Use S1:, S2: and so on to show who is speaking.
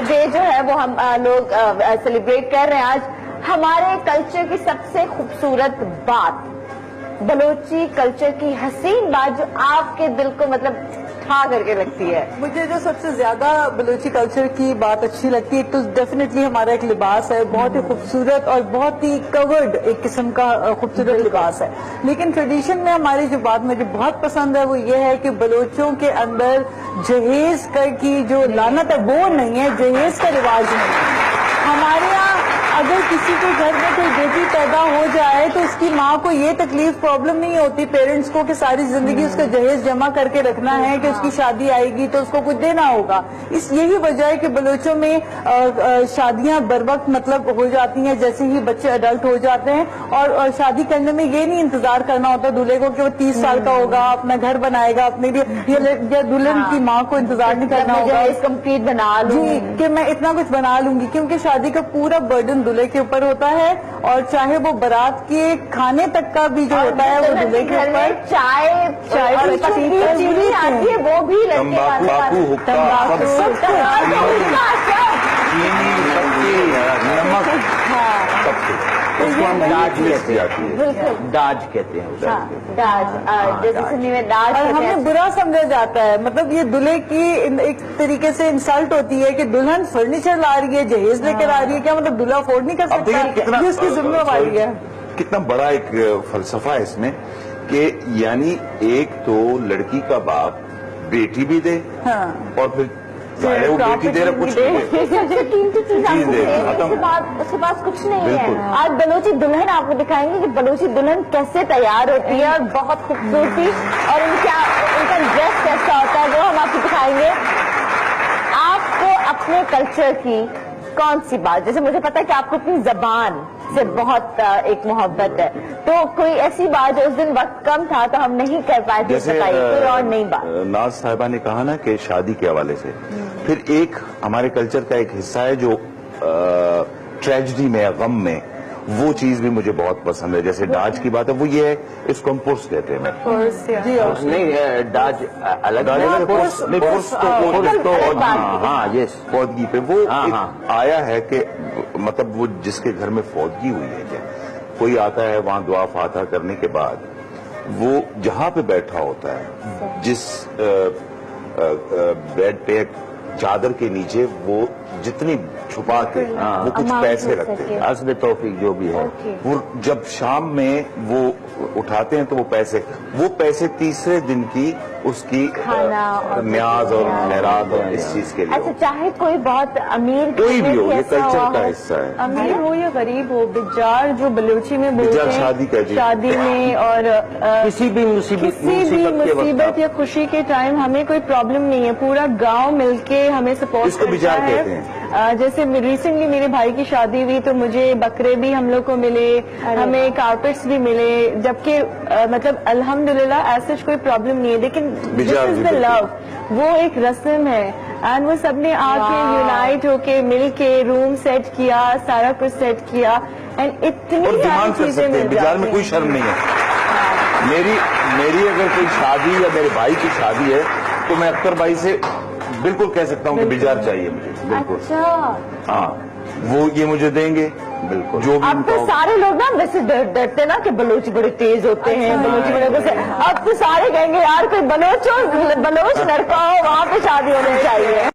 S1: Day جو ہے وہ ہم لوگ سیلیبریٹ کر رہے ہیں آج. ہمارے کلچر کی سب سے خوبصورت بات, بلوچی کلچر کی حسین بات جو آپ کے دل کو مطلب ٹھا کر کے لگتی ہے.
S2: مجھے جو سب سے زیادہ بلوچی کلچر کی بات اچھی لگتی ہے تو ڈیفینیٹلی ہمارا ایک لباس ہے, بہت ہی خوبصورت اور بہت ہی کورڈ ایک قسم کا خوبصورت لباس ہے. لیکن ٹریڈیشن میں ہماری جو بات مجھے بہت پسند ہے وہ یہ ہے کہ بلوچوں کے اندر جہیز کی جو لعنت ہے وہ نہیں ہے, جہیز کا رواج نہیں ہے. ہمارے یہاں اگر کسی کے گھر میں کوئی بیٹی پیدا ہو جائے تو اس کی ماں کو یہ تکلیف پرابلم نہیں ہوتی پیرنٹس کو کہ ساری زندگی اس کا جہیز جمع کر کے رکھنا ہے کہ اس کی شادی آئے گی تو اس کو کچھ دینا ہوگا. یہی وجہ ہے کہ بلوچوں میں شادیاں بر وقت مطلب ہو جاتی ہیں جیسے ہی بچے اڈلٹ ہو جاتے ہیں, اور شادی کرنے میں یہ نہیں انتظار کرنا ہوتا دولہے کو کہ وہ 30 سال کا ہوگا, اپنا گھر بنائے گا اپنے لیے, یا دلہن کی ماں کو انتظار نہیں کرنا ہوگا
S1: کمپلیٹ بنا لوں
S2: جی کہ میں اتنا کچھ بنا لوں گی, کیونکہ شادی کا پورا برڈن دلہے کے اوپر ہوتا ہے, اور چاہے وہ بارات کے کھانے تک کا بھی جو ہوتا ہے وہ دلہے کے اوپر.
S1: چائے آتی ہے وہ بھی
S3: داج کہتے ہیں,
S2: ہمیں برا سمجھا جاتا ہے. مطلب یہ دلہے کی ایک طریقے سے انسلٹ ہوتی ہے کہ دلہن فرنیچر لا رہی ہے, جہیز لے کر آ رہی ہے, کیا مطلب دلہا افورڈ نہیں کر سکتا, یہ اس کی ذمہ داری ہے.
S4: کتنا بڑا ایک فلسفہ ہے اس میں کہ یعنی ایک تو لڑکی کا باپ بیٹی بھی دے اور پھر وہ بیٹی دے رہا کچھ
S1: اس کے پاس کچھ نہیں ہے. آج بلوچی دلہن آپ کو دکھائیں گے کہ بلوچی دلہن کیسے تیار ہوتی ہے, اور بہت خوبصورتی, اور ان کا ڈریس کیسا ہوتا ہے وہ ہم آپ کو دکھائیں گے. آپ کو اپنے کلچر کی کون سی بات, جیسے مجھے پتا ہے کہ آپ کو اپنی زبان سے بہت ایک محبت ہے, تو کوئی ایسی بات جو اس دن وقت کم تھا تو ہم نہیں کر پائے تھے, کوئی اور نہیں بات.
S4: ناز صاحبہ نے کہا نا کہ شادی کے حوالے سے, پھر ایک ہمارے کلچر کا ایک حصہ ہے جو ٹریجڈی میں, غم میں, وہ چیز بھی مجھے بہت پسند ہے. جیسے ڈاج کی بات ہے وہ یہ ہے, اس کو ہم پرس کہتے ہیں.
S3: نہیں ڈاج الگ
S4: فوتگی پہ وہ آیا ہے کہ مطلب وہ جس کے گھر میں فوتگی ہوئی ہے, کیا کوئی آتا ہے وہاں دعا فاتحہ کرنے کے بعد وہ جہاں پہ بیٹھا ہوتا ہے, جس بیڈ پہ چادر کے نیچے وہ جتنی چھپا کے وہ کچھ پیسے رکھتے ہیں,
S3: اصل توفیق جو بھی ہے,
S4: وہ جب شام میں وہ اٹھاتے ہیں تو وہ پیسے تیسرے دن کی اس کی نیاز اور خیرات اور اس چیز کے لیے.
S1: اچھا, چاہے کوئی بہت امیر
S4: کوئی بھی ہو, یہ کلچر کا حصہ ہے,
S2: امیر ہو یا غریب ہو, بجار جو بلوچی میں بولتے ہیں شادی میں اور
S3: کسی بھی
S2: مصیبت یا خوشی کے ٹائم ہمیں کوئی پرابلم نہیں ہے, پورا گاؤں مل کے ہمیں سپورٹ کرتا ہے. جیسے ریسنٹلی میرے بھائی کی شادی ہوئی تو مجھے بکرے بھی ہم لوگ کو ملے, ہمیں کارپیٹس بھی ملے, جبکہ مطلب الحمدللہ ایسا کوئی پرابلم نہیں ہے. لیکن دس از دا لو, وہ ایک رسم ہے, اینڈ وہ سب نے آ کے یونائٹ ہو کے مل کے روم سیٹ کیا, سارا کچھ سیٹ کیا, اینڈ اتنی ساری چیزیں مل
S4: جاتی میں کوئی شرم نہیں ہے. میری اگر کوئی شادی یا میرے بھائی کی شادی ہے تو میں اختر بھائی سے بالکل کہہ سکتا ہوں کہ بجار چاہیے مجھے, بالکل. ہاں, وہ یہ مجھے دیں گے بالکل. جو بھی
S1: اب تو سارے لوگ نا ویسے ڈرتے نا کہ بلوچ بڑے تیز ہوتے ہیں, بلوچی بڑے غصے, اب تو سارے کہیں گے یار کوئی بلوچ لڑکا ہو وہاں پہ شادی ہونی چاہیے.